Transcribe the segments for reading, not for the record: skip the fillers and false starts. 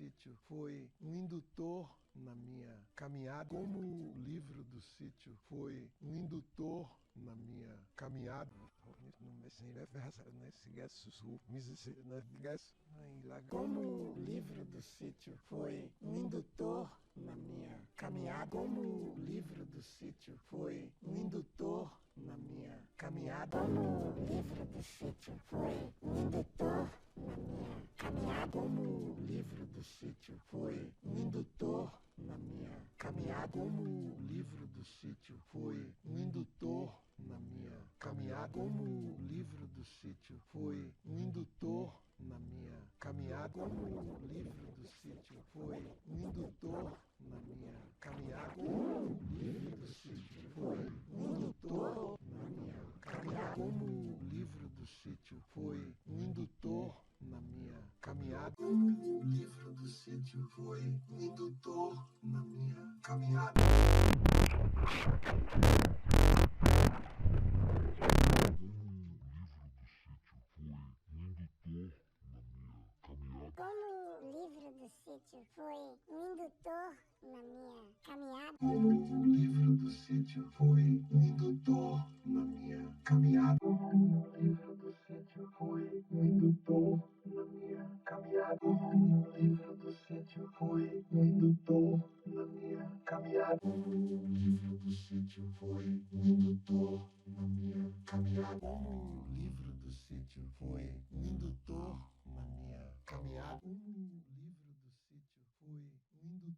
sítio foi um indutor na minha caminhada. Como o livro do sítio foi um indutor na minha caminhada. Como o livro do sítio foi um indutor na minha caminhada. Como o livro do sítio foi um indutor na minha caminhada. Como o livro do sítio foi um indutor na minha caminhada. Como o livro do sítio foi um indutor na minha caminhada. Como o livro do sítio foi um indutor na minha caminhada. Como o livro do sítio foi um indutor na minha caminhada. Como o livro do sítio foi um indutor na minha caminhada. Como o livro do sítio foi um indutor na minha caminhada. Como o livro do sítio foi um indutor na minha caminhada. Como o livro do sítio foi um indutor na minha caminhada. Como o livro do sítio foi um indutor na minha caminhada. Como o livro do sítio foi um indutor na minha caminhada. Como o livro do sítio foi um indutor na minha caminhada. Como o livro do sítio foi um indutor na minha caminhada. Como o livro do sítio foi um indutor na minha caminhada. Como o livro do sítio foi um indutor na minha caminhada. Como o livro do sítio foi um indutor na minha caminhada. Como o livro do sítio foi um indutor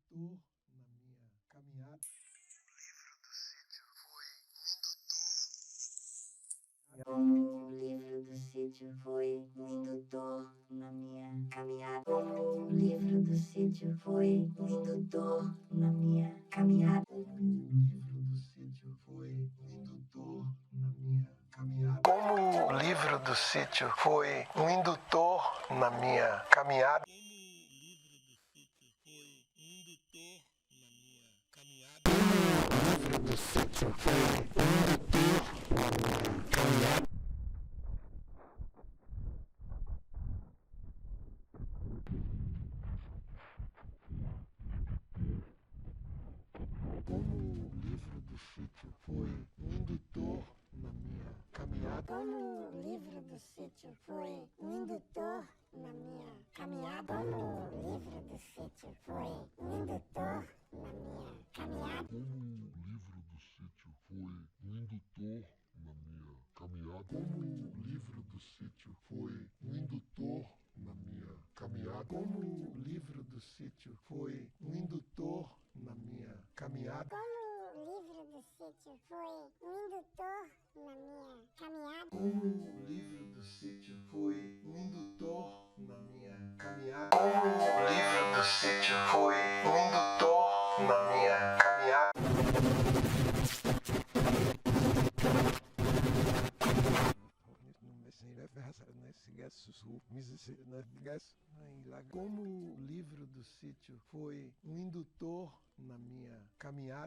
na minha caminhada. Como o livro do sítio foi um indutor na minha caminhada. Como o livro do sítio foi um indutor na minha caminhada. Como o livro do sítio foi um indutor na minha caminhada. Como o livro do sítio foi um indutor na minha caminhada. Como o livro do sítio foi um indutor na minha caminhada. Como o livro do sítio foi um indutor na minha caminhada. Como o livro do sítio foi um indutor na minha caminhada. Como o livro do sítio foi um indutor na minha caminhada. Como o livro do sítio foi um indutor na minha caminhada. Como o livro do sítio foi um indutor na minha caminhada. Como o livro do sítio foi um indutor na minha caminhada. Como o livro do sítio foi um indutor na minha caminhada. Como o livro do sítio foi um indutor na minha caminhada. Como o livro do sítio foi um indutor na minha caminhada.